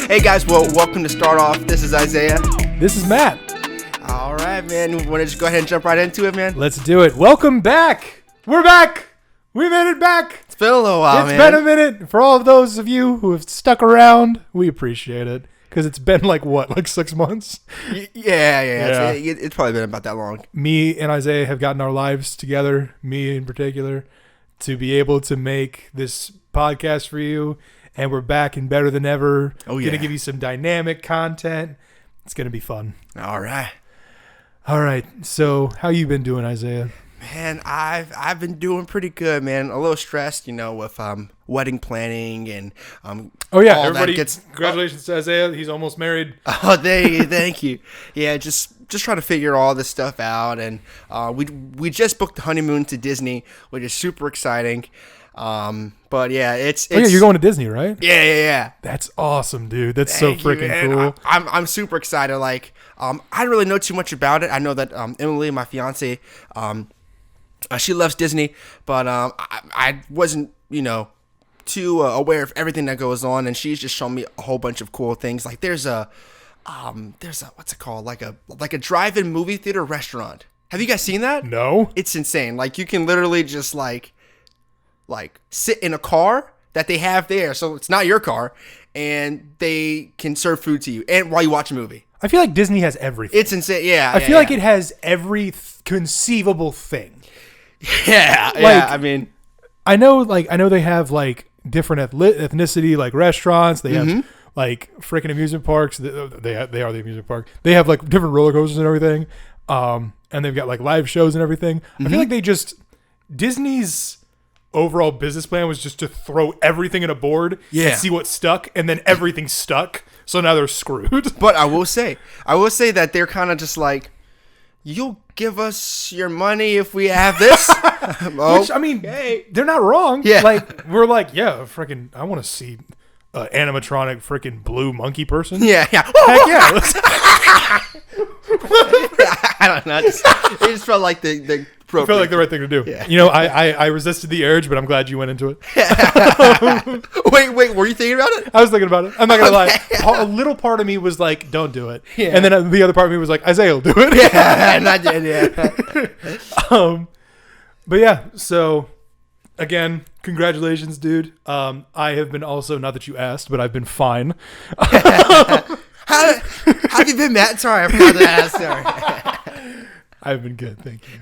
Hey guys, well, welcome to StartOff. This is Isaiah. This is Matt. All right, man. Want to just go ahead and jump right into it, man? Let's do it. Welcome back. We're back. We made it back. It's been a little while, man. It's been a minute. For all of those of you who have stuck around, we appreciate it. Because it's been like 6 months? Yeah. It's probably been about that long. Me and Isaiah have gotten our lives together, me in particular, to be able to make this podcast for you. And we're back and better than ever. Oh, yeah. Going to give you some dynamic content. It's going to be fun. All right. So how you been doing, Isaiah? Man, I've been doing pretty good, man. A little stressed, with wedding planning and everybody congratulations to Isaiah. He's almost married. Oh, thank you. Yeah, just trying to figure all this stuff out, and we just booked the honeymoon to Disney, which is super exciting. But yeah, it's you're going to Disney, right? Yeah. That's awesome, dude. That's so freaking cool. I'm super excited. Like, I don't really know too much about it. I know that Emily, my fiance, she loves Disney, but I wasn't, too aware of everything that goes on, and she's just shown me a whole bunch of cool things. Like there's a what's it called? Like a drive-in movie theater restaurant. Have you guys seen that? No. It's insane. Like you can literally just like sit in a car that they have there, so it's not your car, and they can serve food to you and while you watch a movie. I feel like Disney has everything. It's insane. Yeah. I feel like it has every conceivable thing. Yeah. I mean, I know they have like different ethnicity, like restaurants. They have like freaking amusement parks. They are the amusement park. They have like different roller coasters and everything. And they've got like live shows and everything. I feel like Disney's overall business plan was just to throw everything in a board and see what stuck, and then everything stuck. So now they're screwed. But I will say that they're kind of just like, you'll give us your money if we have this. Which, I mean, they're not wrong. Yeah. Like, we're like, freaking, I want to see an animatronic freaking blue monkey person. Yeah. Heck yeah. I don't know. It just felt like the I felt like the right thing to do. Yeah. I resisted the urge, but I'm glad you went into it. Wait, were you thinking about it? I was thinking about it. I'm not going to lie. A little part of me was like, don't do it. Yeah. And then the other part of me was like, Isaiah will do it. Yeah, and I did, yeah. But yeah, so again, congratulations, dude. I have been also, not that you asked, but I've been fine. How have you been, Matt? Sorry, I forgot to ask. Sorry. I've been good, thank you.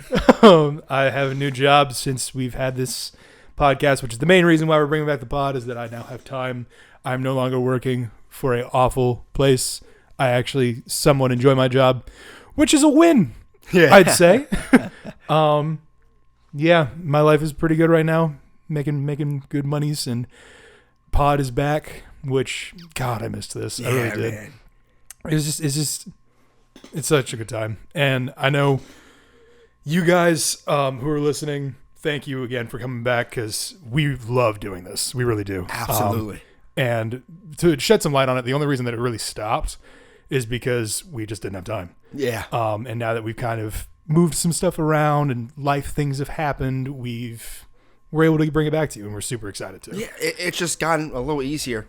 I have a new job since we've had this podcast, which is the main reason why we're bringing back the pod, is that I now have time. I'm no longer working for an awful place. I actually somewhat enjoy my job, which is a win, I'd say. Yeah, my life is pretty good right now, making good monies, and pod is back, which, God, I missed this. I really did. Man. It's such a good time. And I know you guys who are listening, thank you again for coming back, because we love doing this. We really do. Absolutely. And to shed some light on it, the only reason that it really stopped is because we just didn't have time. Yeah. And now that we've kind of moved some stuff around and things have happened, we're able to bring it back to you, and we're super excited to. Yeah, it's just gotten a little easier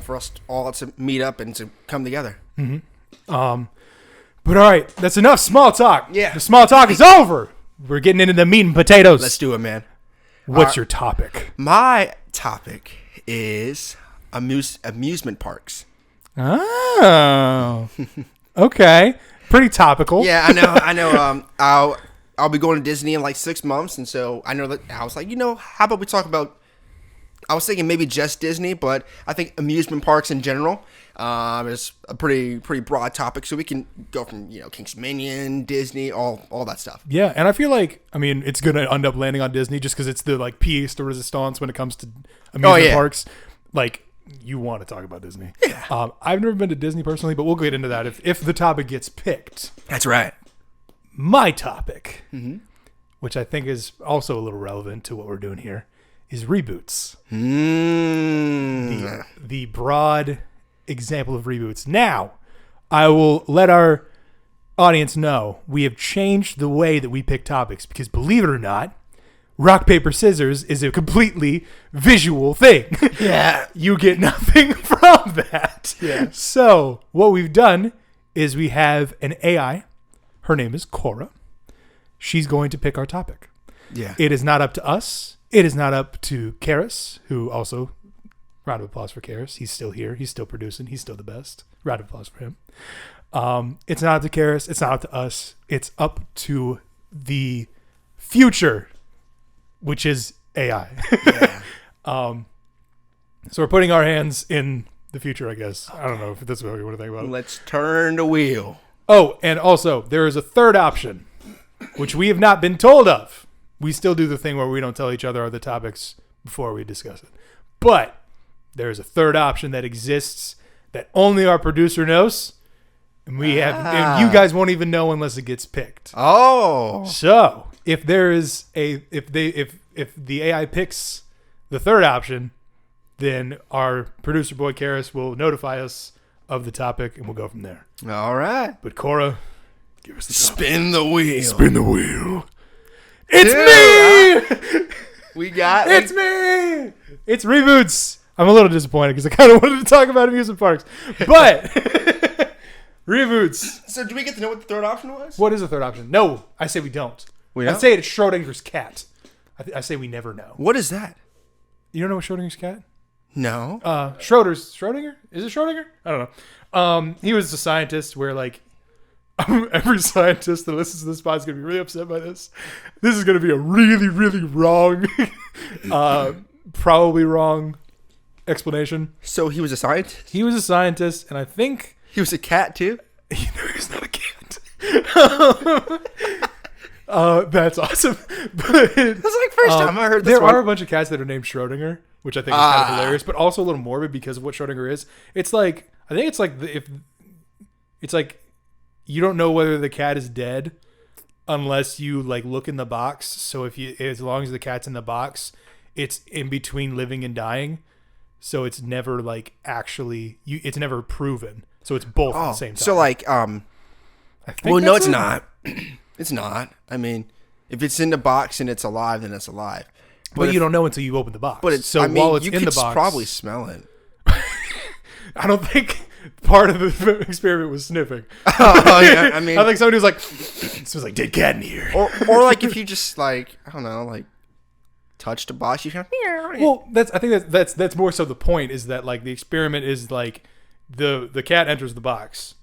for us all to meet up and to come together. Mm-hmm. But all right, that's enough small talk. Yeah. The small talk is over. We're getting into the meat and potatoes. Let's do it, man. What's your topic? My topic is amusement parks. Oh. Okay. Pretty topical. Yeah, I know. I'll be going to Disney in like 6 months, and so I know that I was like, how about we talk about, I was thinking maybe just Disney, but I think amusement parks in general is a pretty broad topic, so we can go from King's Dominion, Disney, all that stuff. Yeah, and I feel like it's gonna end up landing on Disney just because it's the like pièce de résistance when it comes to amusement parks. Like, you want to talk about Disney? Yeah. I've never been to Disney personally, but we'll get into that if the topic gets picked. That's right. My topic, which I think is also a little relevant to what we're doing here, is reboots. The broad example of reboots. Now, I will let our audience know we have changed the way that we pick topics, because believe it or not, rock, paper, scissors is a completely visual thing. Yeah. You get nothing from love that. Yeah. So what we've done is we have an AI. Her name is Cora. She's going to pick our topic. Yeah. It is not up to us. It is not up to Karis, who also, round of applause for Karis. He's still here. He's still producing. He's still the best. Round of applause for him. It's not up to Karis. It's not up to us. It's up to the future, which is AI. Yeah. So we're putting our hands in the future, I guess. I don't know if that's what we want to think about. Let's turn the wheel. Oh, and also, there is a third option, which we have not been told of. We still do the thing where we don't tell each other the topics before we discuss it. But there's a third option that exists that only our producer knows. And and you guys won't even know unless it gets picked. Oh. So if there is if the AI picks the third option, then our producer boy Karis will notify us of the topic and we'll go from there. All right. But Cora, give us the topic. Spin the wheel. Spin the wheel. It's me! It's me! It's Reboots. I'm a little disappointed because I kind of wanted to talk about amusement parks. But Reboots. So do we get to know what the third option was? What is the third option? No, I say we don't. We don't? I say it's Schrodinger's cat. I say we never know. What is that? You don't know what Schrodinger's cat? No. Schrodinger? Is it Schrodinger? I don't know. He was a scientist where like every scientist that listens to this pod is going to be really upset by this. This is going to be a really, really wrong, probably wrong explanation. So he was a scientist? He was a scientist, and I think He was a cat too? he was not a cat. That's awesome. But That's like first time I heard this there one. are a bunch of cats that are named Schrodinger, which I think is kind of hilarious, but also a little morbid because of what Schrodinger is. It's like I think it's like if it's like you don't know whether the cat is dead unless you like look in the box. So as long as the cat's in the box, it's in between living and dying. So it's never like actually it's never proven. So it's both at the same time. So like I think well, no, that's it's it. not. It's not. I mean, if it's in the box and it's alive, then it's alive. But you don't know until you open the box. But it's so I mean, while it's you in could the box, probably smell it. I don't think part of the experiment was sniffing. Oh yeah, I mean, I think somebody was like, "This was like dead cat in here." or like if you just like I don't know, like touch the box, you can. Well, I think that's more so the point is that like the experiment is like the cat enters the box.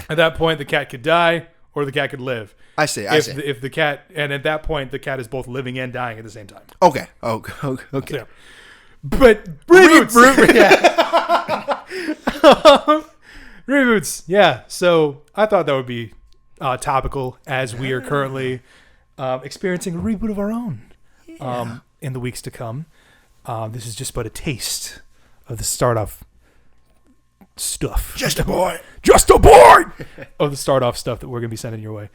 At that point, the cat could die or the cat could live. I see. If the cat, and at that point, the cat is both living and dying at the same time. Okay. Okay. So, yeah. But reboots. Reboots. Yeah. So I thought that would be topical as we are currently experiencing a reboot of our own in the weeks to come. This is just but a taste of the StartOff stuff. Just a boy. Just a boy of the StartOff stuff that we're going to be sending your way.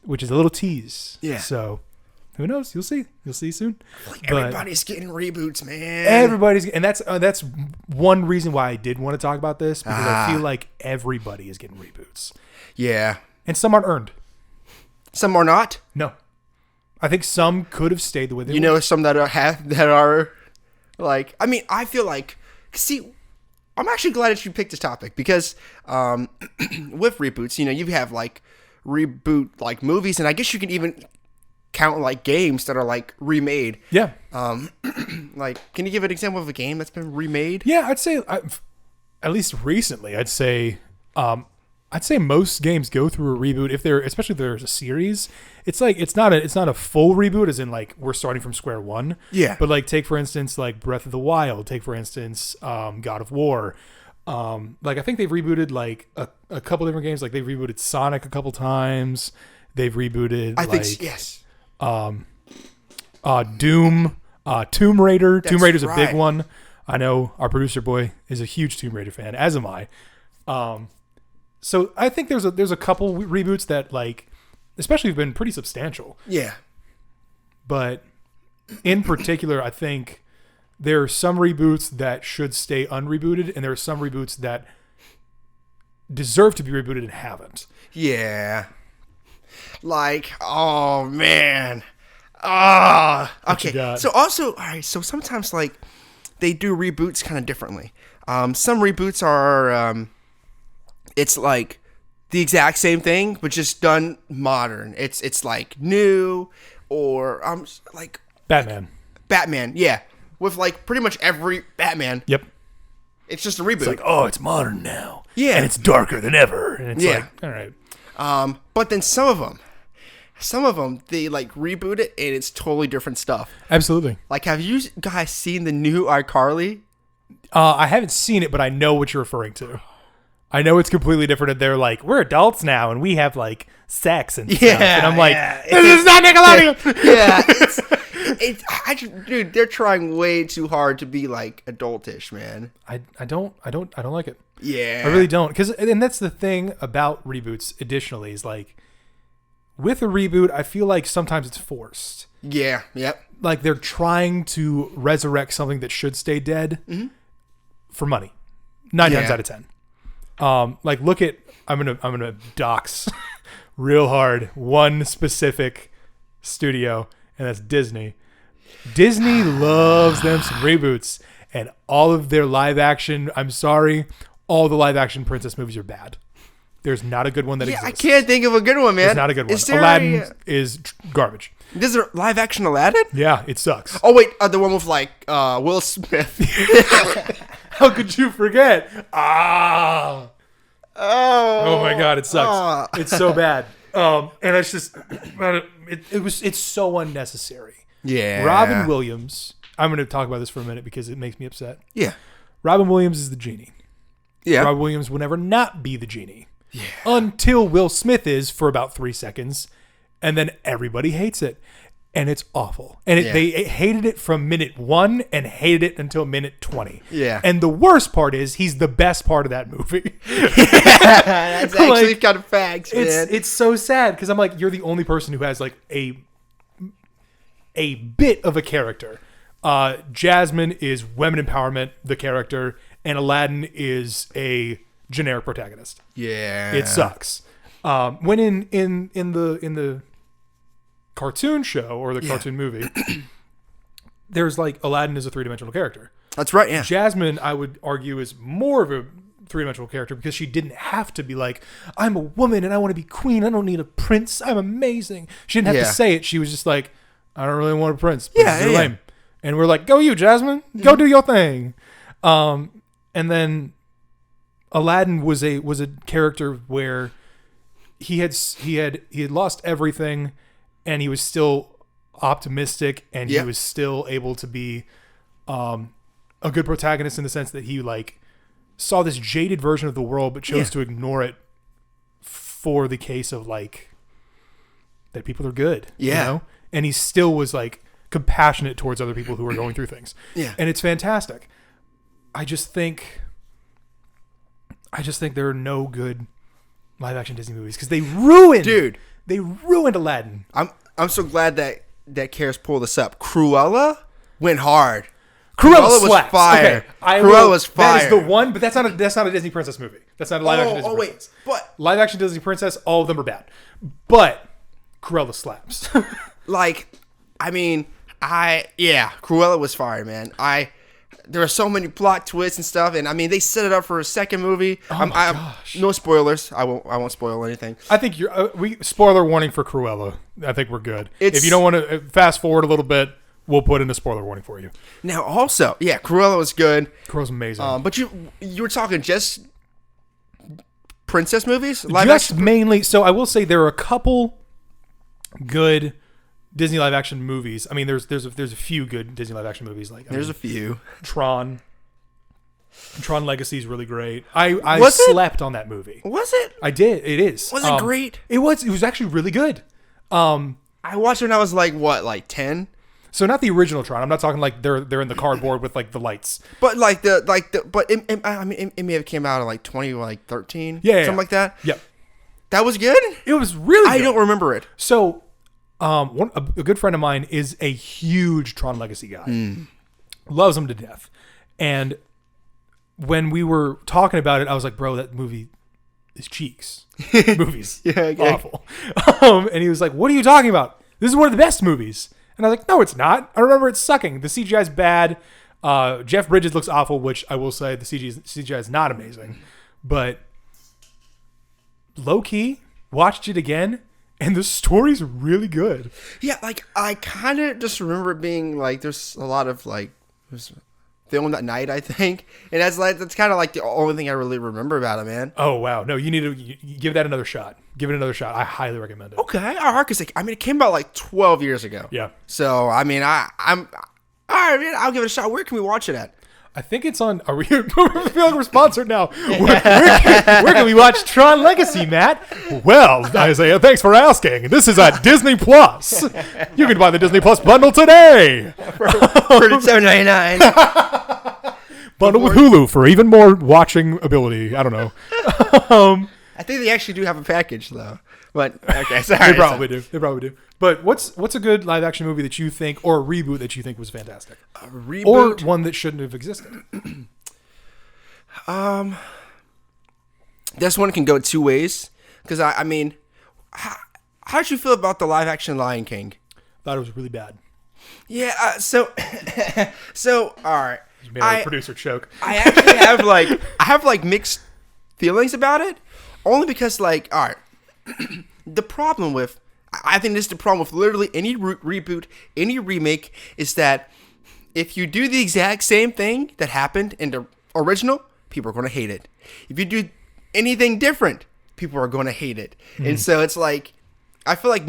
Which is a little tease. Yeah. So who knows? You'll see. You'll see soon. Like everybody's getting reboots, man. And that's one reason why I did want to talk about this because I feel like everybody is getting reboots. Yeah. And some aren't earned. Some are not. No. I think some could have stayed the way they were. You know, some that are like. I mean, I feel like. See, I'm actually glad that you picked this topic because with reboots, you know, you have like reboot like movies, and I guess you can even count like games that are like remade. Yeah. Like, can you give an example of a game that's been remade? Yeah, I'd say at least recently, I'd say most games go through a reboot especially if there's a series. It's like it's not a full reboot as in like we're starting from square one. Yeah. But like take for instance like Breath of the Wild, take for instance God of War. Like I think they've rebooted like a couple different games. Like they've rebooted Sonic a couple times. They've rebooted I think yes. Doom, Tomb Raider. That's Tomb Raider's right. a big one. I know our producer boy is a huge Tomb Raider fan, as am I. So I think there's a couple reboots that like, especially have been pretty substantial. Yeah. But in particular, I think there are some reboots that should stay unrebooted, and there are some reboots that deserve to be rebooted and haven't. Yeah. Like, oh man. Ah. What you Okay. got? So also, all right. So sometimes like they do reboots kind of differently. Some reboots are it's like the exact same thing, but just done modern. It's like new or like Batman, yeah, with like pretty much every Batman. Yep. It's just a reboot. It's like, oh, it's modern now. Yeah. And it's darker than ever. And it's like, all right. But then some of them, they like reboot it and it's totally different stuff. Absolutely. Like, have you guys seen the new iCarly? I haven't seen it, but I know what you're referring to. I know it's completely different. And they're like, we're adults now and we have like sex and stuff. And I'm like, this is not Nickelodeon. Yeah. Dude, they're trying way too hard to be like adultish, man. I don't like it. Yeah. I really don't. And that's the thing about reboots additionally is like with a reboot, I feel like sometimes it's forced. Yeah. Yep. Like they're trying to resurrect something that should stay dead for money. 9 times out of 10. Like look at, I'm gonna dox real hard one specific studio, and that's Disney. Disney loves them some reboots, and all of their live action, I'm sorry, all the live action princess movies are bad. There's not a good one that exists. I can't think of a good one, man. There's not a good one. Aladdin is garbage. Is there live action Aladdin? Yeah, it sucks. Oh, wait, the one with like Will Smith. How could you forget? Oh my God, it sucks. It's so bad. And it's just, it's so unnecessary. Yeah. Robin Williams, I'm going to talk about this for a minute because it makes me upset. Yeah. Robin Williams is the genie. Yeah. Robin Williams will never not be the genie. Yeah. Until Will Smith is for about 3 seconds, and then everybody hates it. And it's awful. And they hated it from minute 1 and hated it until minute 20. Yeah. And the worst part is he's the best part of that movie. That's actually kind of facts, man. It's so sad because I'm like, you're the only person who has like a bit of a character. Jasmine is women empowerment, the character, and Aladdin is a generic protagonist. Yeah. It sucks. When in the cartoon show or the cartoon movie, there's like Aladdin is a 3-dimensional character. That's right, yeah. Jasmine, I would argue, is more of a 3-dimensional character because she didn't have to be like, I'm a woman and I want to be queen. I don't need a prince. I'm amazing. She didn't have to say it. She was just like, I don't really want a prince. Yeah, you're lame. And we're like, go you, Jasmine. Go do your thing. And then Aladdin was a character where he had lost everything, and he was still optimistic, and he was still able to be a good protagonist in the sense that he like saw this jaded version of the world, but chose to ignore it for the case of like that people are good. Yeah. You know? And he still was like compassionate towards other people who are going through things. Yeah. And it's fantastic. I just think there are no good live action Disney movies because they ruined Aladdin. I'm so glad that Karis pulled this up. Cruella went hard. Cruella was fire. Okay. Cruella was fire. That is the one, but that's not a Disney princess movie. That's not a live action Disney princess. But live action Disney princess, all of them are bad. But Cruella slaps. Like, I mean, Cruella was fire, man. There were so many plot twists and stuff, and I mean, they set it up for a second movie. Oh my gosh! No spoilers. I won't spoil anything. I think spoiler warning for Cruella. I think we're good. If you don't want to fast forward a little bit, we'll put in a spoiler warning for you. Now, also, Cruella was good. Cruella's amazing. But you were talking just princess movies, mainly. So I will say there are a couple good Disney live action movies. I mean, there's a few good Disney live action movies. Like a few. Tron Legacy is really great. I slept on that movie. Was it? I did. It is. Was it great? It was actually really good. I watched it when I was like 10. So not the original Tron. I'm not talking like they're in the cardboard with like the lights. But it may have came out in like 2013. Something like that. Yep. That was good. It was really good. I don't remember it. So. A good friend of mine is a huge Tron Legacy guy. Loves him to death. And when we were talking about it, I was like, bro, that movie is cheeks. Movies. Awful. And he was like, what are you talking about? This is one of the best movies. And I was like, no, it's not. I remember it sucking. The CGI is bad. Jeff Bridges looks awful, which I will say the CGI is not amazing, but low key watched it again, and the story's really good. Yeah, like I kind of just remember it being like there's a lot of like it was filmed at night, I think, and that's kind of like the only thing I really remember about it, man. Oh wow, no, you need to give that another shot. Give it another shot. I highly recommend it. Okay, all right, because I mean it came out like 12 years ago. Yeah. So I mean I'm all right, man. I'll give it a shot. Where can we watch it at? I think it's on. Are we? I feel like we're sponsored now. Where can we watch Tron Legacy, Matt? Well, Isaiah, thanks for asking. This is at Disney Plus. You can buy the Disney Plus bundle today. For $7.99. Bundle with Hulu for even more watching ability. I don't know. I think they actually do have a package though. But okay, sorry. They probably do. But what's a good live action movie that you think, or a reboot that you think was fantastic? A reboot, or one that shouldn't have existed? This one can go two ways. Because I mean, how did you feel about the live action Lion King? Thought it was really bad. Yeah. So all right. You made a producer choke. I actually have like mixed feelings about it, only because like all right. The problem with, I think this is the problem with literally any reboot, any remake, is that if you do the exact same thing that happened in the original, people are going to hate it. If you do anything different, people are going to hate it. And so it's like, I feel like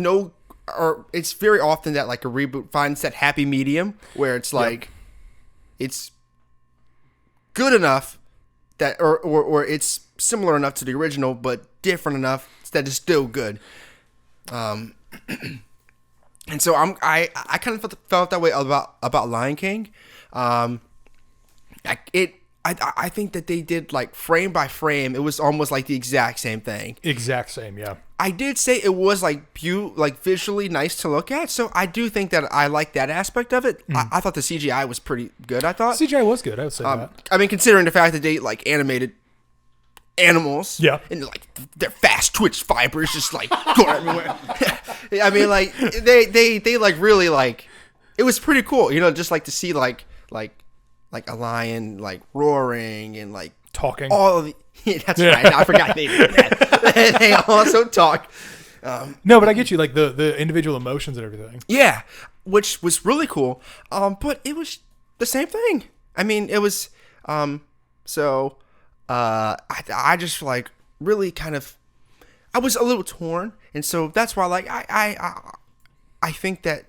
it's very often that like a reboot finds that happy medium where it's like, it's good enough that, or it's similar enough to the original, but different enough that is still good. And so I kind of felt that way about Lion King. I think that they did like frame by frame. It was almost like the exact same thing. Exact same, yeah. I did say it was like visually nice to look at, so I do think that I like that aspect of it. I thought the CGI was pretty good. I thought CGI was good. I would say that. I mean, considering the fact that they like animated animals, and like their fast twitch fibers just like go everywhere. I mean, like they like really like it was pretty cool, just like to see like a lion like roaring and like talking. All of the that's right. I forgot they did that. They also talk. No, but I get you, like the individual emotions and everything. Yeah, which was really cool. But it was the same thing. I mean, it was I just like really kind of, I was a little torn, and so that's why like I think that,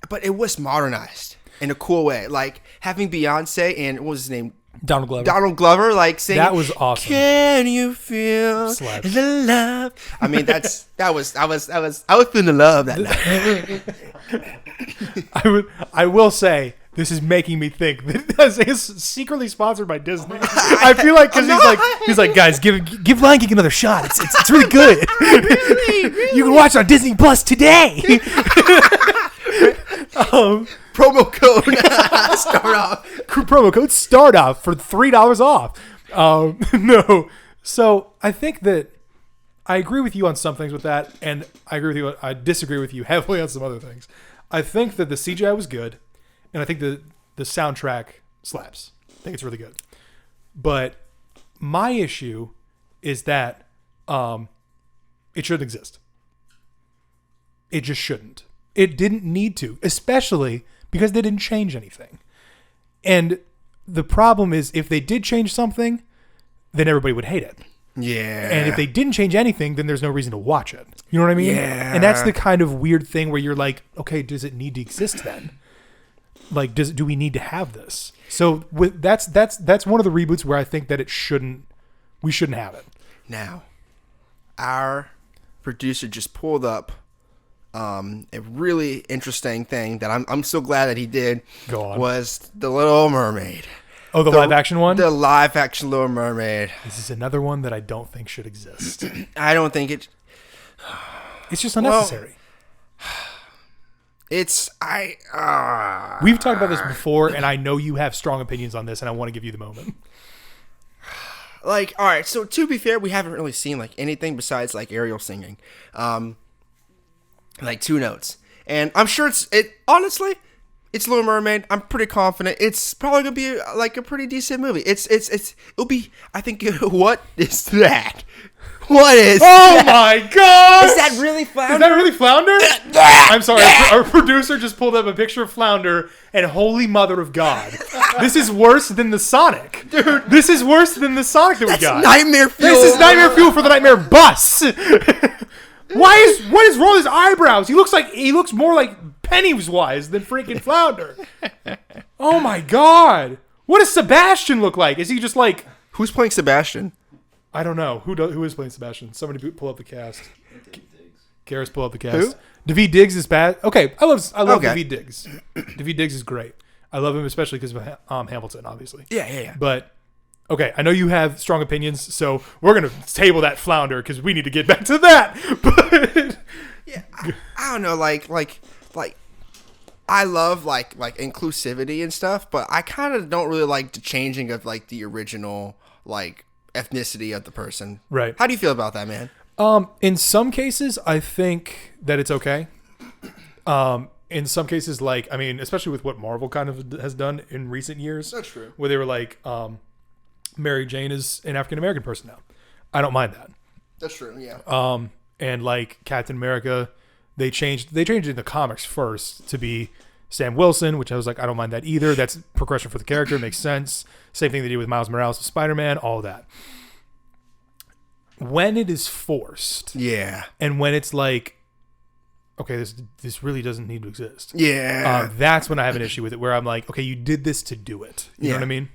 but it was modernized in a cool way, like having Beyonce and what was his name, Donald Glover, like singing. That was awesome. Can you feel Slaps. the love? I mean, I was feeling the love that night. I will say, this is making me think that he's secretly sponsored by Disney. I feel like because he's like, guys, give Lion King another shot. It's really good. Really? You can watch it on Disney Plus today. Promo code StartOff. Promo code StartOff for $3 off. No, so I think that I agree with you on some things with that, and I disagree with you heavily on some other things. I think that the CGI was good. And I think the soundtrack slaps. I think it's really good. But my issue is that it shouldn't exist. It just shouldn't. It didn't need to, especially because they didn't change anything. And the problem is, if they did change something, then everybody would hate it. Yeah. And if they didn't change anything, then there's no reason to watch it. You know what I mean? Yeah. And that's the kind of weird thing where you're like, okay, does it need to exist then? Like, do we need to have this? So that's one of the reboots where I think that we shouldn't have it. Now, our producer just pulled up a really interesting thing that I'm so glad that he did. Go on. Was The Little Mermaid. Oh, the live action one? The live action Little Mermaid. This is another one that I don't think should exist. I don't think it. It's just unnecessary. We've talked about this before, and I know you have strong opinions on this, and I want to give you the moment. Like, all right, so to be fair, we haven't really seen like anything besides like Ariel singing, like 2 notes, and I'm sure honestly, It's Little Mermaid. I'm pretty confident it's probably gonna be like a pretty decent movie. It'll be. I think. What is that? What is? Oh that? my god! Is that really Flounder? Is that really Flounder? I'm sorry. Our producer just pulled up a picture of Flounder, and holy mother of God, this is worse than the Sonic. Dude, this is worse than the Sonic that we got. Nightmare fuel. This is nightmare fuel for the nightmare bus. What is wrong with his eyebrows? He looks more like Pennywise than freaking Flounder. Oh my God! What does Sebastian look like? Is he just like? Who's playing Sebastian? I don't know. Who is playing Sebastian? Somebody pull up the cast. Garris, pull up the cast. Daveed Diggs is bad. Okay, I love Daveed Diggs. Daveed Diggs is great. I love him especially because of Hamilton, obviously. Yeah. But okay, I know you have strong opinions, so we're gonna table that Flounder because we need to get back to that. But yeah, I don't know. Like I love like inclusivity and stuff, but I kind of don't really like the changing of like the original like ethnicity of the person. Right. How do you feel about that, man? In some cases, I think that it's okay. In some cases, like, I mean, especially with what Marvel kind of has done in recent years. That's true. Where they were like, Mary Jane is an African-American person now. I don't mind that. That's true, yeah. And like Captain America, they changed it in the comics first to be Sam Wilson, which I was like, I don't mind that either. That's progression for the character. It makes sense. Same thing they did with Miles Morales with Spider-Man, all of that. When it is forced. Yeah. And when it's like, okay, this really doesn't need to exist. Yeah. That's when I have an issue with it, where I'm like, okay, you did this to do it. You know what I mean?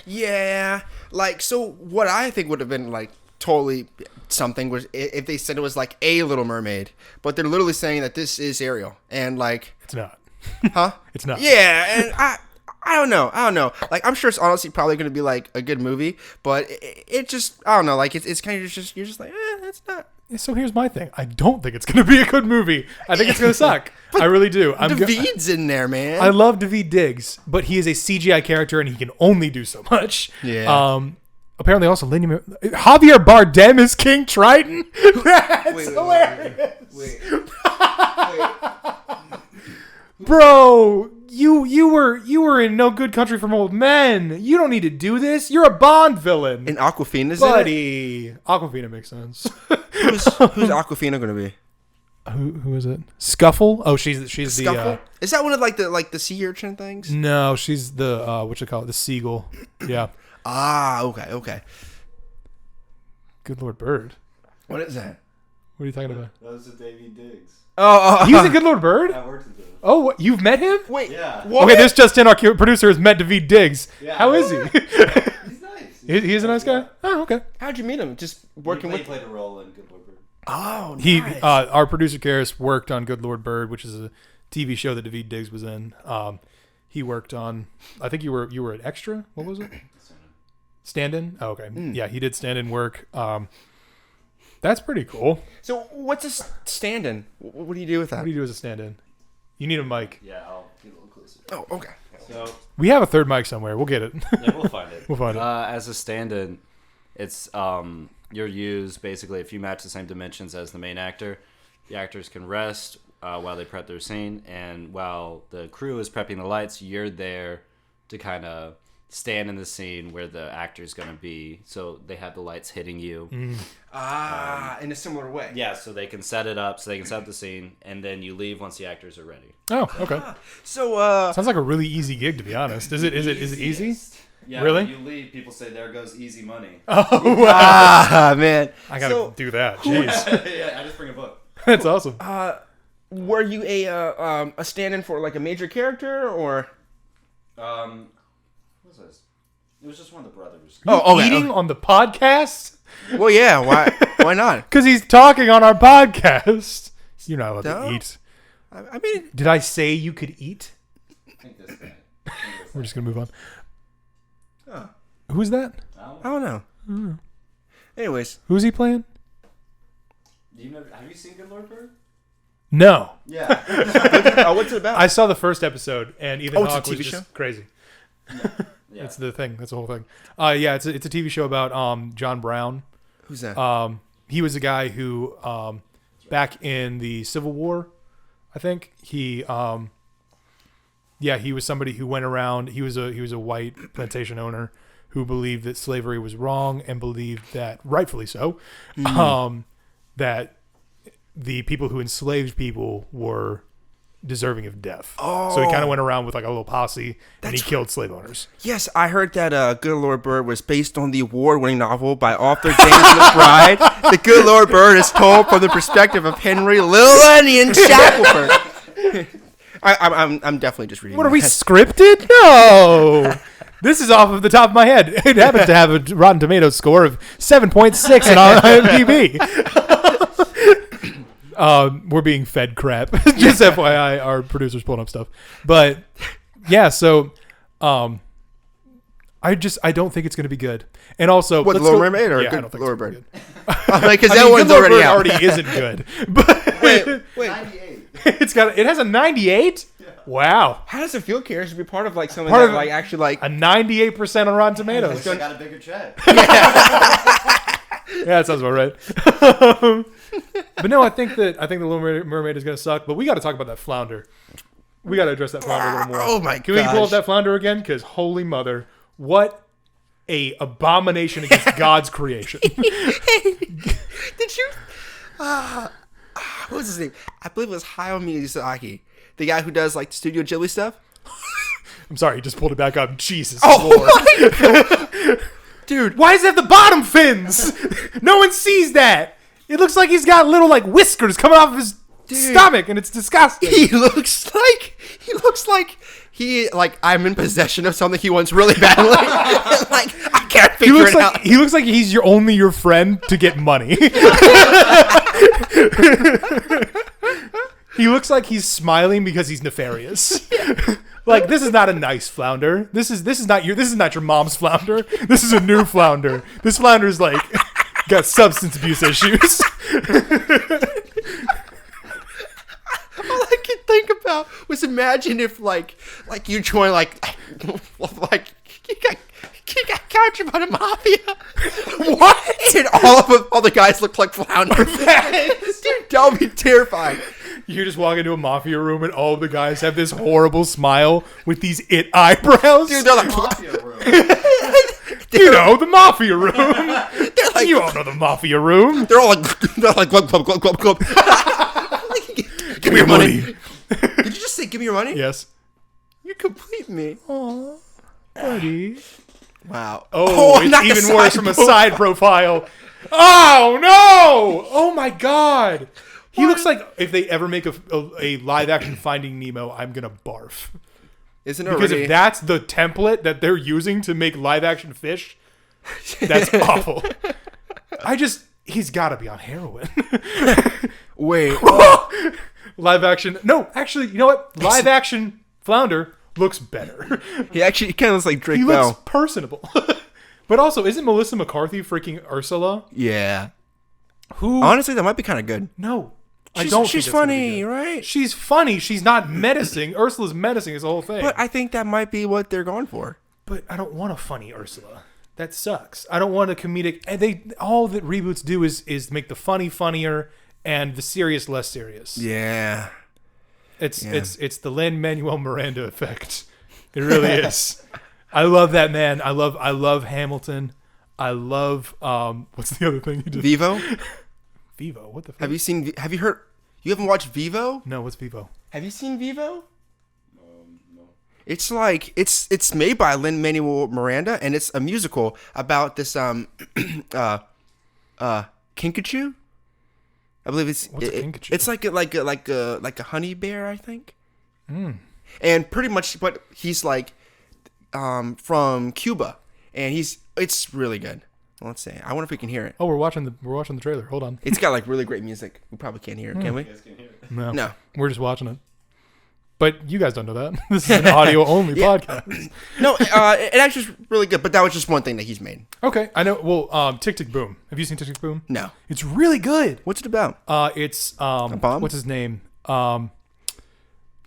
Yeah. Like, so what I think would have been like totally something was if they said it was like a Little Mermaid, but they're literally saying that this is Ariel. And like... It's not. Huh? It's not. Yeah, and I don't know. Like, I'm sure it's honestly probably going to be like a good movie, but it just, I don't know. Like, it's kind of just, you're just like, it's not. So here's my thing. I don't think it's going to be a good movie. I think it's going to suck. I really do. Daveed's in there, man. I love Daveed Diggs, but he is a CGI character and he can only do so much. Yeah. Apparently also Javier Bardem is King Triton. That's hilarious. Wait. Bro, you were in No Good Country for Old Men. You don't need to do this. You're a Bond villain. And Awkwafina's Buddy. In it? Awkwafina makes sense. Who's Awkwafina going to be? Who is it? Scuffle? Oh, she's Scuffle? the. Is that one of the sea urchin things? No, she's the what you call it? The seagull. Yeah. Okay. Good Lord Bird. What is that? What are you talking about? That was a Daveed Diggs. Oh, he's a Good Lord Bird? I worked with him. Oh, what, you've met him? Wait. Yeah. What? Okay, this just in, our producer has met Daveed Diggs. Yeah. How is he? He's nice. He's a nice guy? Oh, okay. How'd you meet him? Just working with... He played a role in Good Lord Bird. Oh, nice. Our producer Karis worked on Good Lord Bird, which is a TV show that Daveed Diggs was in. He worked on, I think you were an extra. What was it? Stand-in? Oh, okay. Yeah, he did stand-in work. That's pretty cool. So what's a stand-in? What do you do with that? What do you do as a stand-in? You need a mic. Yeah, I'll get a little closer. Oh, okay. So We have a third mic somewhere. We'll get it. yeah, we'll find it. We'll find it. As a stand-in, it's you're used basically if you match the same dimensions as the main actor, the actors can rest while they prep their scene, and while the crew is prepping the lights, you're there to kind of stand in the scene where the actor's going to be, so they have the lights hitting you. In a similar way. Yeah, so they can set it up, so they can set up the scene, and then you leave once the actors are ready. Oh, okay. So Sounds like a really easy gig, to be honest. Is it easy? Yeah, Really? when you leave, people say, there goes easy money. Oh, wow. man, I got to do that. Jeez. Yeah, I just bring a book. That's awesome. were you a stand-in for like a major character or? What was this? It was just one of the brothers. Eating on the podcast? Well, yeah. Why not? Because he's talking on our podcast. You're not allowed No. to eat. I mean, Did I say you could eat? I think this guy. We're just going to move on. Oh. Who's that? I don't know. Anyways, Who's he playing? Have you seen Good Lord Bird? No. Yeah. what's it about? I saw the first episode, and Ethan it's a Hawke was TV just show? crazy. Yeah. That's the thing. That's the whole thing. Yeah, it's a TV show about John Brown. Who's that? He was a guy who back in the Civil War, I think he Yeah, he was somebody who went around. He was a white plantation owner who believed that slavery was wrong and believed that, rightfully so, that the people who enslaved people were deserving of death. Oh. So he kind of went around with like a little posse and he killed slave owners. Yes, I heard that Good Lord Bird was based on the award-winning novel by author James McBride. The Good Lord Bird is told from the perspective of Henry Little Endian Shackelford. I'm definitely just reading. What are we, that. scripted? No. This is off of the top of my head. It happens to have a Rotten Tomatoes score of 7.6 on IMDb. We're being fed crap. Just FYI, our producer's pulling up stuff. But yeah, so I don't think it's going to be good. And also, What, Little Mermaid or yeah, Good Lord Bird? Because I that mean, one's Good Lord already Bird out. already isn't good. But Wait. 98. it has a 98. Yeah. Wow, How does it feel, Karish, to be part of like something Part that of- like actually like? a 98% on Rotten Tomatoes. I got a bigger check. Yeah, that sounds about right. But no, I think the Little Mermaid is going to suck. But we got to talk about that flounder. We got to address that flounder a little more. Oh my Can we pull up gosh. that flounder again? Because holy mother, what a abomination against God's creation. Did you? What was his name? I believe it was Hayao Miyazaki, the guy who does like the Studio Ghibli stuff. I'm sorry, he just pulled it back up. Jesus Oh Lord. Dude, Why is that the bottom fins? No one sees that. It looks like he's got little like whiskers coming off of his stomach, and it's disgusting. he looks like I'm in possession of something he wants really badly. Like I can't He figure looks it like out. he looks like he's your friend to get money. He looks like he's smiling because he's nefarious. Like, this is not a nice flounder. This is not your mom's flounder. This is a new flounder. This flounder's like got substance abuse issues. All I could think about was imagine if like you join like you got captured by the mafia. What? And all the guys look like flounders. Dude, that would be terrifying. You just walk into a mafia room and all of the guys have this horrible smile with these eyebrows. Dude, they're like Mafia room. You know, the mafia room. they're like You all know the mafia room. they're all like glub glub glub glub glub. Give me your money. Did you just say give me your money? Yes. You complete me. Aw, buddy. Wow. Oh, not the it's even worse side from a profile. side profile. Oh, no. Oh, my God. He looks like if they ever make a live-action Finding Nemo, I'm going to barf. Isn't it Because already? if that's the template that they're using to make live-action fish, that's awful. He's got to be on heroin. Wait. Live-action. No, actually, you know what? Live-action Flounder looks better. He kind of looks like Drake He Bell. looks personable. But also, isn't Melissa McCarthy freaking Ursula? Yeah. Who? Honestly, that might be kind of good. No. She's think that's gonna be funny, good. right? She's funny. She's not menacing. Ursula's menacing is the whole thing. But I think that might be what they're going for. But I don't want a funny Ursula. That sucks. I don't want a comedic. And all that reboots do is make the funny funnier and the serious less serious. Yeah. It's the Lin-Manuel Miranda effect. It really is. I love that man. I love Hamilton. I love what's the other thing you did? Vivo? Vivo. What the fuck? Have you heard? You haven't watched Vivo? No, what's Vivo? Have you seen Vivo? No. It's like it's made by Lin-Manuel Miranda, and it's a musical about this Kinkajou. I believe it's What's a Kinkajou? it's like a honey bear, I think. And pretty much what he's like from Cuba, and it's really good. Let's see. I wonder if we can hear it. Oh, we're watching the trailer. Hold on. It's got like really great music. We probably can't hear it, can we? You guys can hear it. No. No. We're just watching it. But you guys don't know that. This is an audio only podcast. No, it actually is really good, but that was just one thing that he's made. Okay. I know. Well, Tick Tick Boom. Have you seen Tick Tick Boom? No. It's really good. What's it about? It's bomb? what's his name? Timothy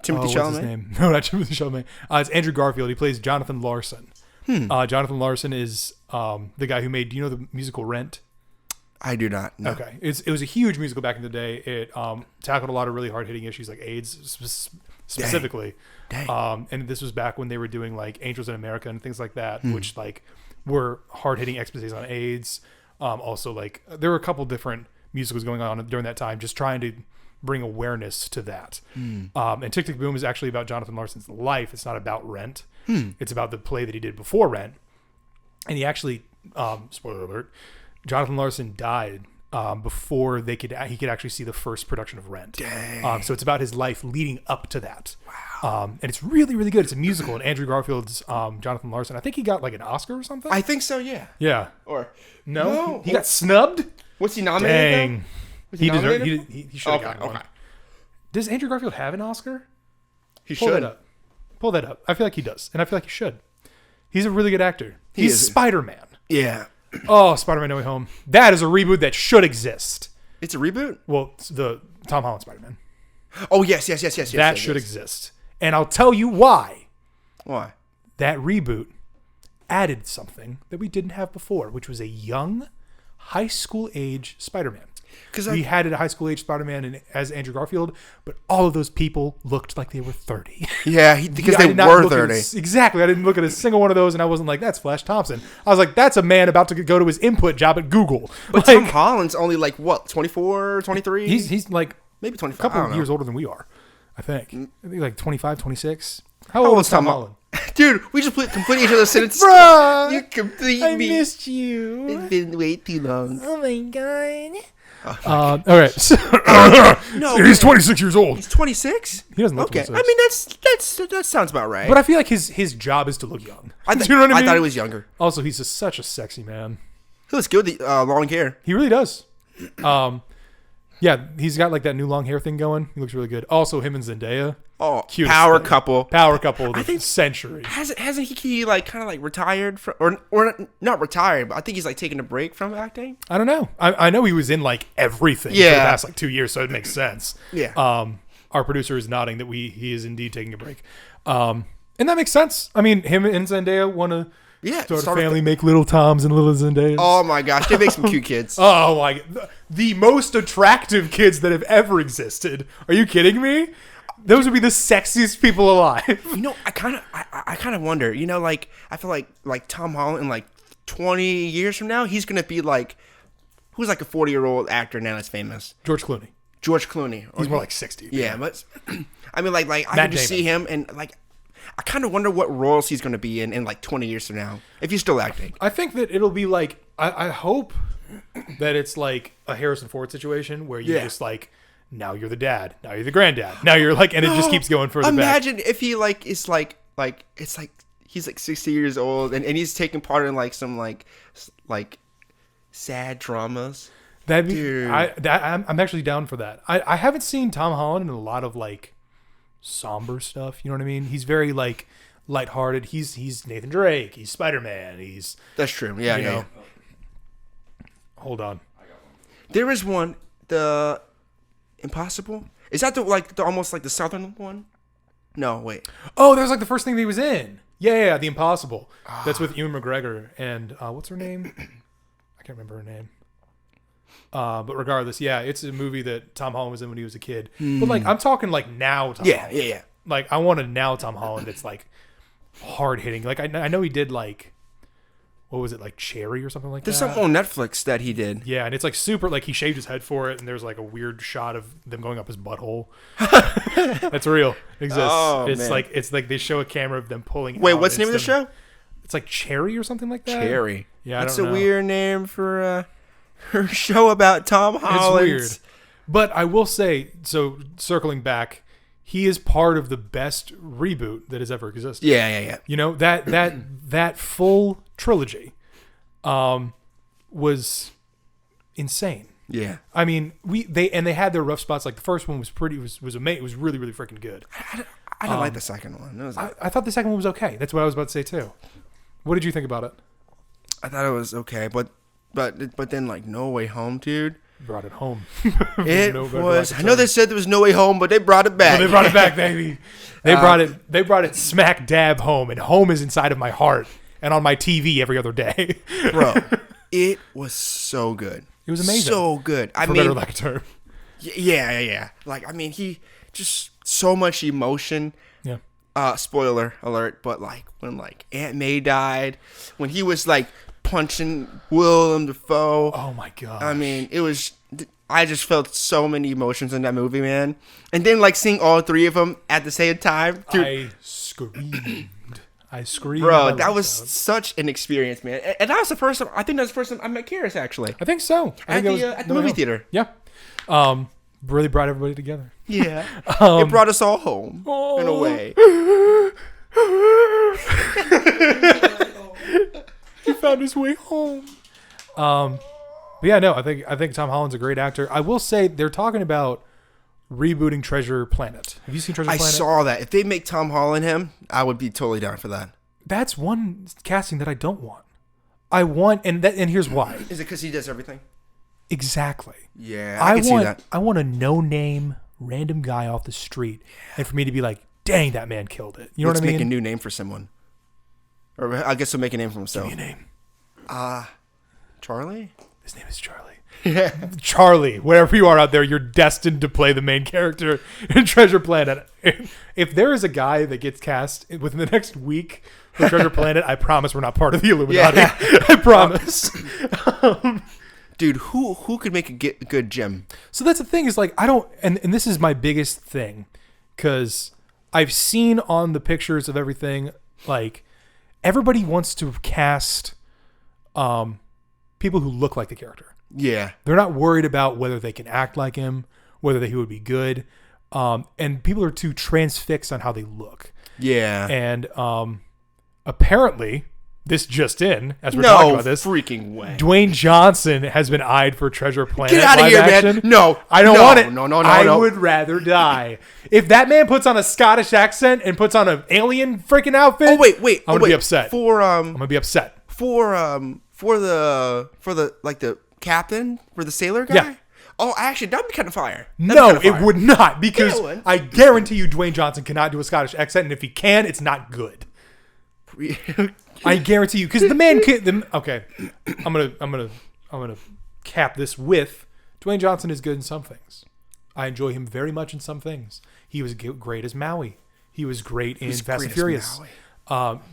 What's Chalamet? his name? No, not Timothy Chalamet. It's Andrew Garfield. He plays Jonathan Larson. Jonathan Larson is the guy who made, do you know the musical Rent? I do not. No. Okay, it was a huge musical back in the day. It tackled a lot of really hard hitting issues like AIDS specifically. Dang. And this was back when they were doing like Angels in America and things like that, which like were hard hitting exposés on AIDS. Also, like there were a couple different musicals going on during that time, just trying to bring awareness to that. And Tick Tick Boom is actually about Jonathan Larson's life. It's not about Rent. It's about the play that he did before Rent. And he actually, spoiler alert, Jonathan Larson died before he could actually see the first production of Rent. Dang. So it's about his life leading up to that. Wow. And it's really, really good. It's a musical. And Andrew Garfield's Jonathan Larson, I think he got like an Oscar or something. I think so. Yeah. Yeah. Or No? He got snubbed? What's he nominated? Dang. He deserved. He should have Okay. gotten one. Okay. Does Andrew Garfield have an Oscar? He Pull should. that up. Pull that up. I feel like he does, and I feel like he should. He's a really good actor. He He's is. Spider-Man. Yeah. Oh, Spider-Man No Way Home. That is a reboot that should exist. It's a reboot. Well, it's the Tom Holland Spider-Man. Oh yes. That Should exist, and I'll tell you why. Why? That reboot added something that we didn't have before, which was a young, high school age Spider-Man. Because We had a high school age Spider-Man as Andrew Garfield, but all of those people looked like they were 30. yeah, because I they did not were look at 30. exactly. I didn't look at a single one of those, and I wasn't like, that's Flash Thompson. I was like, that's a man about to go to his input job at Google. But Like, Tom Holland's only like what, 24, 23? he's like maybe a 25. couple I of don't years know. older than we are, I think. I think like 25, 26. How How old old's is Tom Tom Holland? Dude, we just complete each other's sentences. Bruh, You complete I me. missed you. It's been way too long. Oh my god. All right. So, No, he's 26 years old. He's 26? He doesn't look Okay. 26. I mean, that sounds about right. But I feel like his job is to look young. I Do you know what I mean? thought he was younger. Also, he's just such a sexy man. He looks good with the long hair. He really does. Yeah, he's got like that new long hair thing going. He looks really good. Also, him and Zendaya. Oh, Cutest power thing. couple. Power couple of I the think- century. Hasn't he like kind of like retired from, or not retired, but I think he's like taking a break from acting. I don't know. I know he was in like everything for the Yeah. past like 2 years, so it makes sense. Yeah. Our producer is nodding that he is indeed taking a break. And that makes sense. I mean, him and Zendaya want to Yeah. start a start a family, make little Toms and little Zendayas. Oh my gosh, they make some cute kids. Oh my! The most attractive kids that have ever existed. Are you kidding me? Those would be the sexiest people alive. You know, I kind of wonder. You know, like I feel like Tom Holland in like 20 years from now, he's gonna be like, who's like a 40-year-old actor now that's famous? George Clooney. George Clooney. He's more like 60. Yeah, but I mean, like I Matt can just Damon. see him, and like I kind of wonder what roles he's gonna be in like 20 years from now if he's still acting. I think that it'll be like I hope that it's like a Harrison Ford situation where you Yeah. just like now you're the dad, now you're the granddad, now you're like, and it just keeps going further back. Imagine if he like is like it's like he's like 60 years old and he's taking part in like some like sad dramas. That'd be. Dude. I'm actually down for that. I haven't seen Tom Holland in a lot of like somber stuff. You know what I mean? He's very like lighthearted. He's Nathan Drake. He's Spider-Man. He's That's true. Yeah, you yeah. know. Hold on. There is one, the Impossible. Is that the almost like the southern one? No, wait. Oh, that was like the first thing that he was in. Yeah, The Impossible. That's with Ewan McGregor and what's her name? I can't remember her name. But regardless, yeah, it's a movie that Tom Holland was in when he was a kid. But like, I'm talking like now Tom Holland. Yeah. Like, I want a now Tom Holland that's like hard hitting. Like, I know he did like, what was it, like Cherry or something like There's that? something on Netflix that he did. Yeah, and it's like super, like he shaved his head for it, and there's like a weird shot of them going up his butthole. That's real. It exists. Oh, it's man. like they show a camera of them pulling. Wait, out. what's the name of the It's show? It's like Cherry or something like that. Cherry. Yeah, I That's don't a know. weird name for her show about Tom Holland. It's weird. But I will say, so circling back, he is part of the best reboot that has ever existed. Yeah. You know, that full trilogy was insane. Yeah. I mean, they had their rough spots. Like the first one was amazing. It was really, really freaking good. I didn't like the second one. It was I thought the second one was okay. That's what I was about to say too. What did you think about it? I thought it was okay, but then like No Way Home, dude. Brought it home. It No better was. way I to know tell they said there was No Way Home, but they brought it back. Well, they brought it back, baby. They brought it smack dab home, and home is inside of my heart and on my TV every other day. Bro, it was so good. It was amazing. So good. I for mean, better lack of term. yeah. Like, I mean, he just so much emotion. Yeah. Spoiler alert, but like when like Aunt May died, when he was like punching Willem Dafoe. Oh my god. I mean, I just felt so many emotions in that movie, man. And then like seeing all three of them at the same time, dude, I screamed. bro, that was such an experience, man. And that was the first time. I think that's the first time I met Karis, actually. I think so. At the movie theater. Yeah. Really brought everybody together. Yeah. It brought us all home in a way. He found his way home. But yeah, no, I think Tom Holland's a great actor. I will say they're talking about rebooting Treasure Planet. Have you seen Treasure Planet? I saw that. If they make Tom Holland him, I would be totally down for that. That's one casting that I don't want. I want, and here's why. Is it because he does everything? Exactly. Yeah, I can see that. I want a no-name random guy off the street, and for me to be like, "Dang, that man killed it." You know what I mean? Let's make a new name for someone, or I guess he'll make a name for himself. Give me a name. Charlie. His name is Charlie. Yeah, Charlie. Wherever you are out there, you're destined to play the main character in Treasure Planet. If there is a guy that gets cast within the next week for Treasure Planet, I promise we're not part of the Illuminati. Yeah. I promise. Dude, who could make a good Jim? So that's the thing is like, I don't, and this is my biggest thing, because I've seen on the pictures of everything, like everybody wants to cast people who look like the character. Yeah. They're not worried about whether they can act like him, whether he would be good. And people are too transfixed on how they look. Yeah. And apparently, this just in, as we're talking about this, freaking way. Dwayne Johnson has been eyed for Treasure Planet. Get out of here, man. No. I don't want it. No. I would rather die. If that man puts on a Scottish accent and puts on an alien freaking outfit, I'm going to be upset. I'm going to be upset. For the like the captain, for the sailor guy? Yeah. Oh, actually, that'd be kind of fire. It would not, because Yeah, it would. I guarantee you Dwayne Johnson cannot do a Scottish accent, and if he can, it's not good. I guarantee you, because the man can. Okay, I'm gonna cap this with Dwayne Johnson is good in some things. I enjoy him very much in some things. He was great as Maui. He was great in Fast and Furious.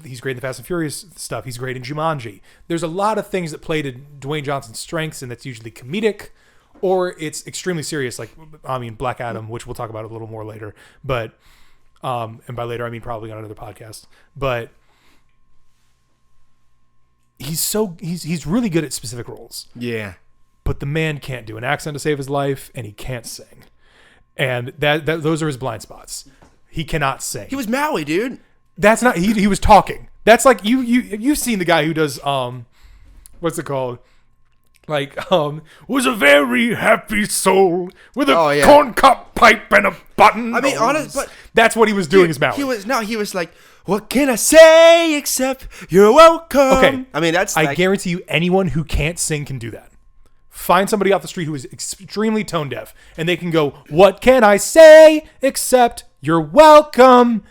He's great in the Fast and Furious stuff. He's great in Jumanji. There's a lot of things that play to Dwayne Johnson's strengths, and that's usually comedic, or it's extremely serious. Like, Black Adam, which we'll talk about a little more later. But, and by later I mean probably on another podcast. But he's really good at specific roles. Yeah. But the man can't do an accent to save his life, and he can't sing. And those are his blind spots. He cannot sing. He was Maui, dude. That's not he was talking. That's like you've seen the guy who does what's it called? Like was a very happy soul with a corncob pipe and a button. I mean, honest, but that's what he was doing as Maui. He was like, what can I say except you're welcome? Okay. I mean, that's I guarantee you anyone who can't sing can do that. Find somebody off the street who is extremely tone deaf, and they can go, what can I say except you're welcome?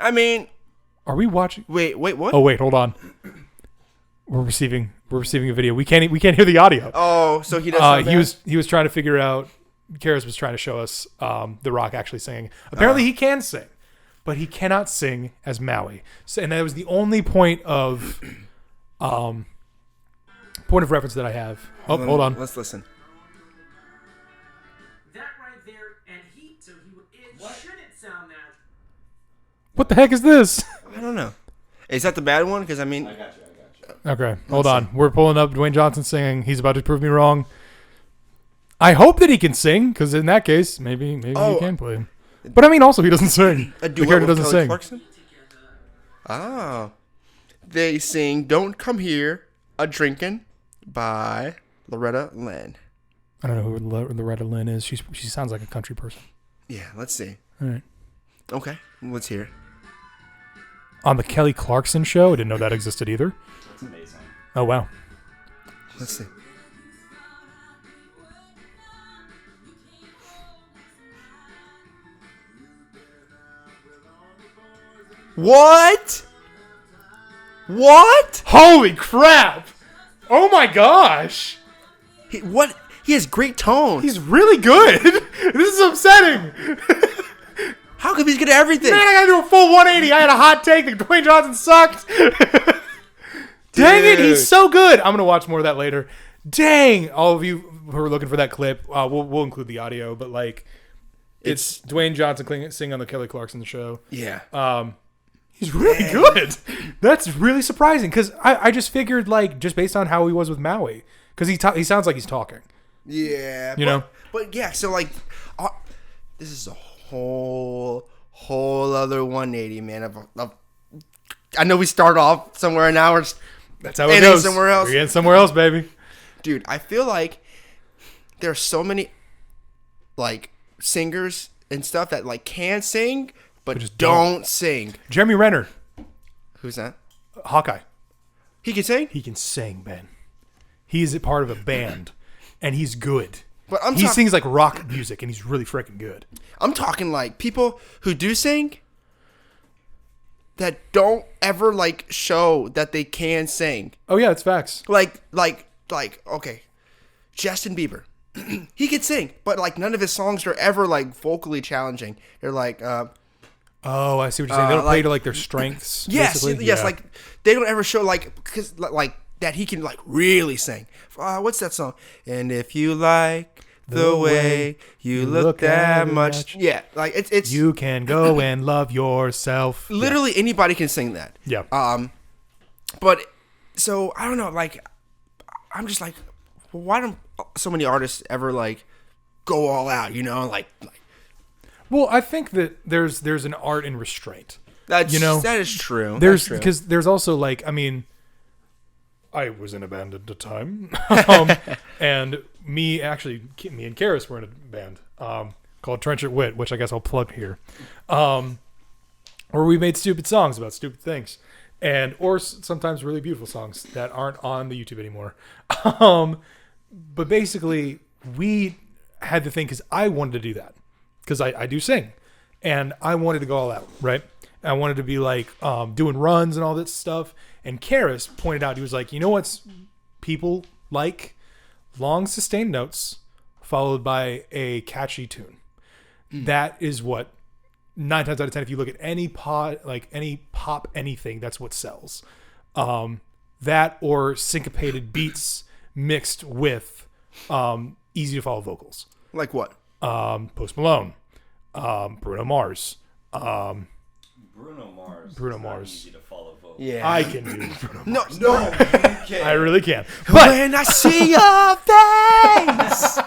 I mean, are we watching? Wait, what? Oh, wait, hold on. We're receiving a video. We can't hear the audio. Oh, so he doesn't. He was trying to figure out. Karis was trying to show us The Rock actually singing. Apparently, he can sing, but he cannot sing as Maui. So, and that was the only point of reference that I have. Oh, hold on. Let's listen. That right there, and heat, so it shouldn't sound that. What the heck is this? I don't know. Is that the bad one? Because I got you. Okay, hold on. We're pulling up Dwayne Johnson singing. He's about to prove me wrong. I hope that he can sing, because in that case, maybe he can play him. But I mean, also he doesn't sing. The character doesn't sing. Clarkson? Oh, they sing "Don't Come Here a Drinkin'" by Loretta Lynn. I don't know who Loretta Lynn is. She sounds like a country person. Yeah, let's see. All right. Okay, let's hear it. On the Kelly Clarkson show, I didn't know that existed either. That's amazing. Oh, wow. Let's see. What? What? Holy crap! Oh my gosh! He has great tone. He's really good. This is upsetting. How come he's good at everything? Man, I gotta do a full 180. I had a hot take that Dwayne Johnson sucked. Dang it, he's so good. I'm gonna watch more of that later. Dang, all of you who are looking for that clip, we'll include the audio, but like, it's Dwayne Johnson singing on the Kelly Clarkson show. Yeah. He's really good. That's really surprising because I just figured like just based on how he was with Maui because he sounds like he's talking. Yeah. You know? But yeah, so like, this is a whole other 180, man. I know we start off somewhere and now that's how it goes. Somewhere else. We're getting somewhere else, baby. Dude, I feel like there are so many like singers and stuff that like can sing but just don't sing. Jeremy Renner. Who's that? Hawkeye. He can sing? He can sing, man. He's a part of a band and he's good. But he sings like rock music and he's really freaking good. I'm talking like people who do sing that don't ever like show that they can sing. Oh yeah, it's facts. Like okay, Justin Bieber, he could sing, but like none of his songs are ever like vocally challenging. They're like, oh, I see what you're saying. They don't play to like their strengths. Yes, basically. yes, like they don't ever show like because like that he can like really sing. What's that song? And if you like the way you look that much. Yeah, like it's you can go and love yourself. Literally anybody can sing that. Yeah. But so I don't know, like I'm just like, why don't so many artists ever like go all out, you know, like well, I think that there's an art in restraint. That is true. Because there's also like, I mean, I was in a band at the time, and me and Karis were in a band called Trenchant Wit, which I guess I'll plug here, where we made stupid songs about stupid things, or sometimes really beautiful songs that aren't on the YouTube anymore. But basically, we had the thing because I wanted to do that because I do sing, and I wanted to go all out, right? I wanted to be like doing runs and all that stuff. And Karis pointed out, he was like, you know what's people like? Long sustained notes followed by a catchy tune. That is what 9 times out of 10, if you look at any pop anything, that's what sells. That or syncopated beats mixed with easy to follow vocals. Like what? Post Malone, Bruno Mars. Bruno Mars. Easy to follow vocals. Yeah, I can do Bruno Mars. No, you can't. I really can. But when I see your face,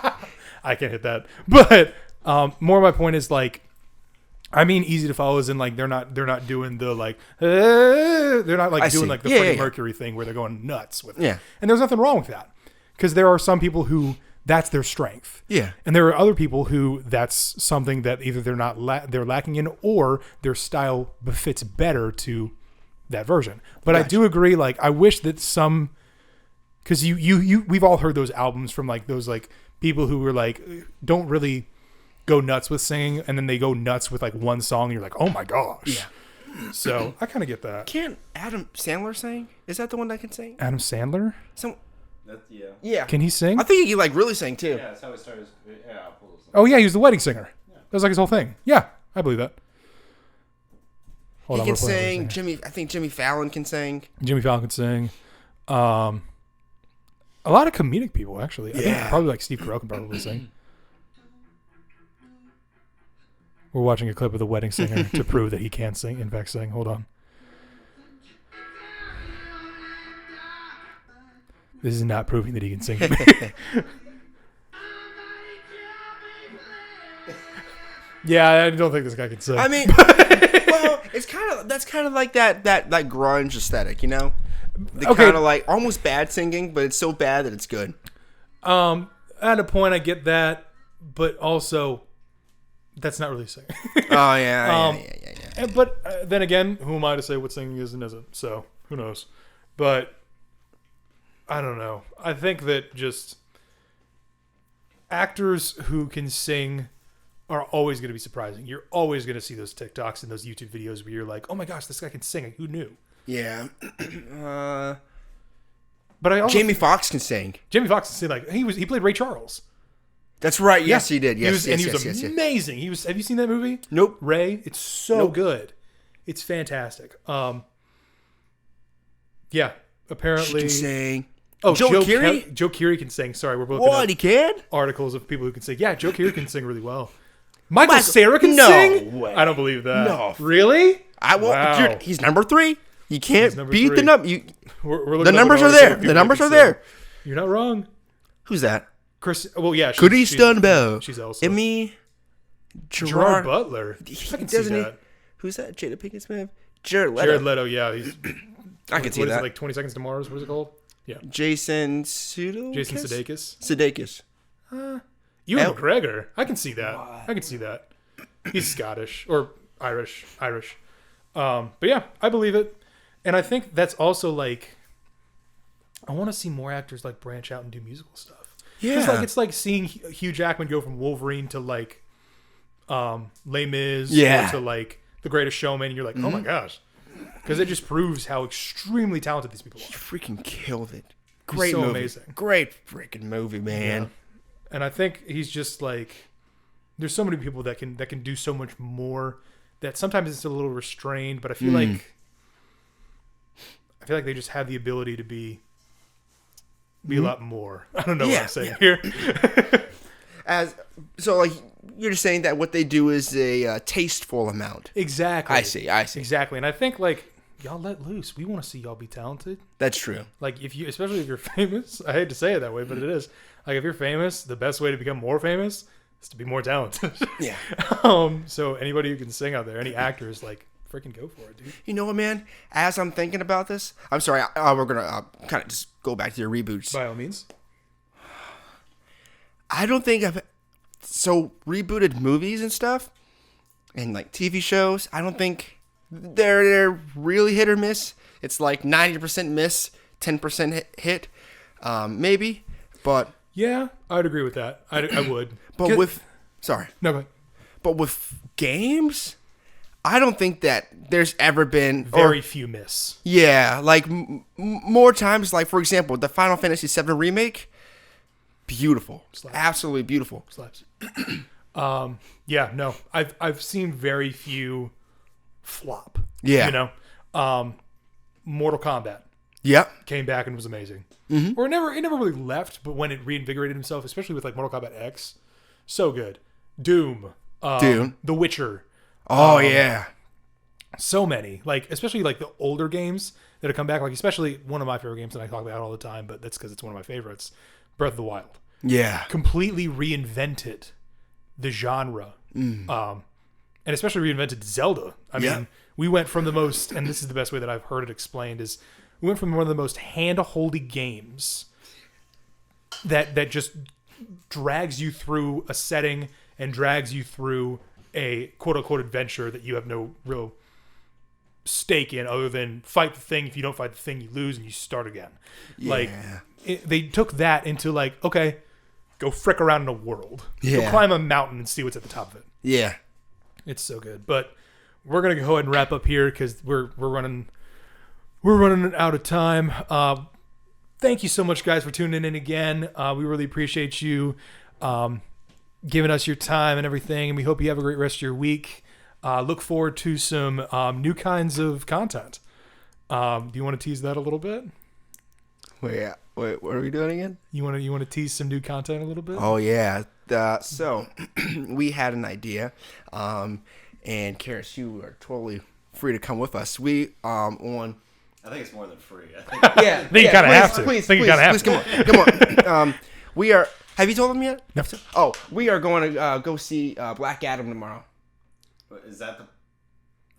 I can't hit that. But more of my point is like, I mean, easy to follow is in like they're not doing the like they're not like doing like the Freddie Mercury thing where they're going nuts with it. Yeah. And there's nothing wrong with that because there are some people who that's their strength. Yeah. And there are other people who that's something that either they're lacking in or their style befits better to that version. But gotcha. I do agree. Like, I wish that some, cause we've all heard those albums from like those like people who were like, don't really go nuts with singing. And then they go nuts with like one song. And you're like, oh my gosh. Yeah. So I kind of get that. Can't Adam Sandler sing? Is that the one that can sing? Adam Sandler? Yeah. Can he sing? I think he like really sang too. Yeah, that's how he started. Oh yeah, he was the wedding singer. Yeah. That was like his whole thing. Yeah, I believe that. He can sing. I think Jimmy Fallon can sing. Jimmy Fallon can sing. A lot of comedic people actually. I think probably like Steve Carell can probably sing. We're watching a clip of the wedding singer to prove that he can sing. In fact, sing. Hold on. This is not proving that he can sing. Yeah, I don't think this guy can sing. I mean, well, that's kind of like that grunge aesthetic, you know? Kind of like almost bad singing, but it's so bad that it's good. At a point, I get that, but also, that's not really singing. Oh yeah. But then again, who am I to say what singing is and isn't? So who knows? But I don't know. I think that just actors who can sing are always going to be surprising. You're always going to see those TikToks and those YouTube videos where you're like, oh my gosh, this guy can sing. Who knew? Yeah. But I also Jamie Foxx can sing. Jamie Foxx is like he played Ray Charles. That's right. Yes, he did. he Yes, was, yes, and he yes, was yes, yes. amazing. He was. Have you seen that movie? Nope. Ray. It's so good. It's fantastic. Yeah. Apparently, She can sing. oh, Joe Keery? Joe Keery can sing. Sorry, we're looking What, up he can? articles of people who can sing. Yeah, Joe Keery can sing really well. Michael Cera can No sing? way. I don't believe that. No. Really? I won't. Wow. Dude, he's number 3. You can't number beat 3. the number. We're looking The up numbers an are article there. of people The that numbers can are sing. there. You're not wrong. Who's that? Chris. Well, yeah. Goody Stunbo. She's also Emmy. Gerard Butler. He I can see doesn't that. Who's that? Jada Pinkett Smith. Jared Leto. Jared Leto. Yeah, he's. I can see What is that. it, like 20 Seconds to Mars? What is it called? Yeah. Jason Sudeikis. Jason Sudeikis. Sudeikis. Ewan El- McGregor. I can see that. I can see that. He's Scottish or Irish. But yeah, I believe it. And I think that's also like, I want to see more actors like branch out and do musical stuff. Yeah. It's like seeing Hugh Jackman go from Wolverine to like Les Mis Yeah. or to like The Greatest Showman. And you're like, oh my gosh. Because it just proves how extremely talented these people He are. freaking killed it. Great so movie. amazing. Great freaking movie, man. Yeah. And I think he's just like, there's so many people that can do so much more that sometimes it's a little restrained, but I feel like they just have the ability to be a lot more. I don't know what I'm saying here. So like you're just saying that what they do is a tasteful amount. Exactly. I see. Exactly. And I think like y'all let loose. We want to see y'all be talented. That's true. Like especially if you're famous, I hate to say it that way, but it is. Like if you're famous, the best way to become more famous is to be more talented. Yeah. So anybody who can sing out there, any actors, like freaking go for it, dude. You know what, man? As I'm thinking about this, I'm sorry. We're gonna kind of just go back to your reboots. By all means. I don't think I've rebooted movies and stuff, and like TV shows. I don't think they're really hit or miss. It's like 90% miss, 10% hit, maybe. But Yeah, I'd agree with that. I would. but Get- with sorry, no, go ahead. but with games, I don't think that there's ever been Very few miss. Yeah, like more times, like for example, the Final Fantasy VII remake, beautiful, Slaps. absolutely beautiful. Slaps. Yeah, no, I've seen very few flop. Yeah. You know, Mortal Kombat Yep. came back and was amazing. Mm-hmm. Or it never really left, but when it reinvigorated himself, especially with like Mortal Kombat X, so good. Doom. Doom. The Witcher. Oh yeah. So many, like especially like the older games that have come back. Like especially one of my favorite games that I talk about all the time, but that's because it's one of my favorites. Breath of the Wild. Yeah. Completely reinvented the genre, and especially reinvented Zelda. I mean, we went from the most, and this is the best way that I've heard it explained, is we went from one of the most hand-holdy games that just drags you through a setting and drags you through a quote-unquote adventure that you have no real stake in other than fight the thing. If you don't fight the thing, you lose and you start again. Like they took that into like, okay, go frick around in a world. Go Yeah. climb a mountain and see what's at the top of it. Yeah. It's so good. But we're gonna go ahead and wrap up here because we're running out of time. Thank you so much, guys, for tuning in again. We really appreciate you giving us your time and everything, and we hope you have a great rest of your week. Look forward to some new kinds of content. Do you want to tease that a little bit? Wait, what are we doing again? You want to tease some new content a little bit? Oh yeah. So we had an idea, and Karis, you are totally free to come with us. We on. I think it's more than free. I think Yeah, I think you kind of have to. Please, I think you kind of have please, to. come on. We are. Have you told them yet? No. Oh, we are going to go see Black Adam tomorrow. is that the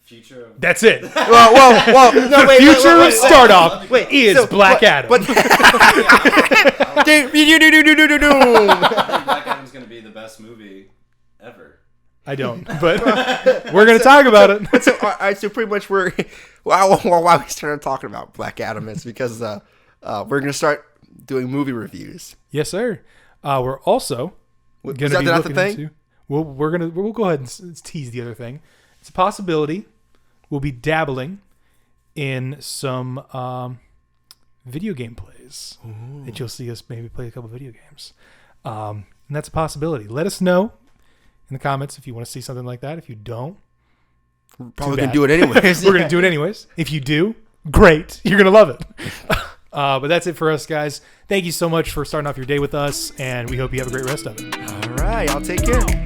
future of That's it. Well. No, wait. Future of wait. StartOff Wait, is so- Black Adam. But Black Adam's going to be the best movie ever. I don't, but we're going to talk about it. So, all right, so pretty much why we started talking about Black Adam is because we're going to start doing movie reviews. Yes, sir. We're also going to that be not the looking thing? into. We'll go ahead and tease the other thing. It's a possibility. We'll be dabbling in some video game plays. Thursdays that you'll see us maybe play a couple video games. And that's a possibility. Let us know in the comments if you want to see something like that. If you don't, Probably going to do it anyways. we're going to do it anyways. If you do, great. You're going to love it. But that's it for us, guys. Thank you so much for starting off your day with us, and we hope you have a great rest of it. All right. I'll take care.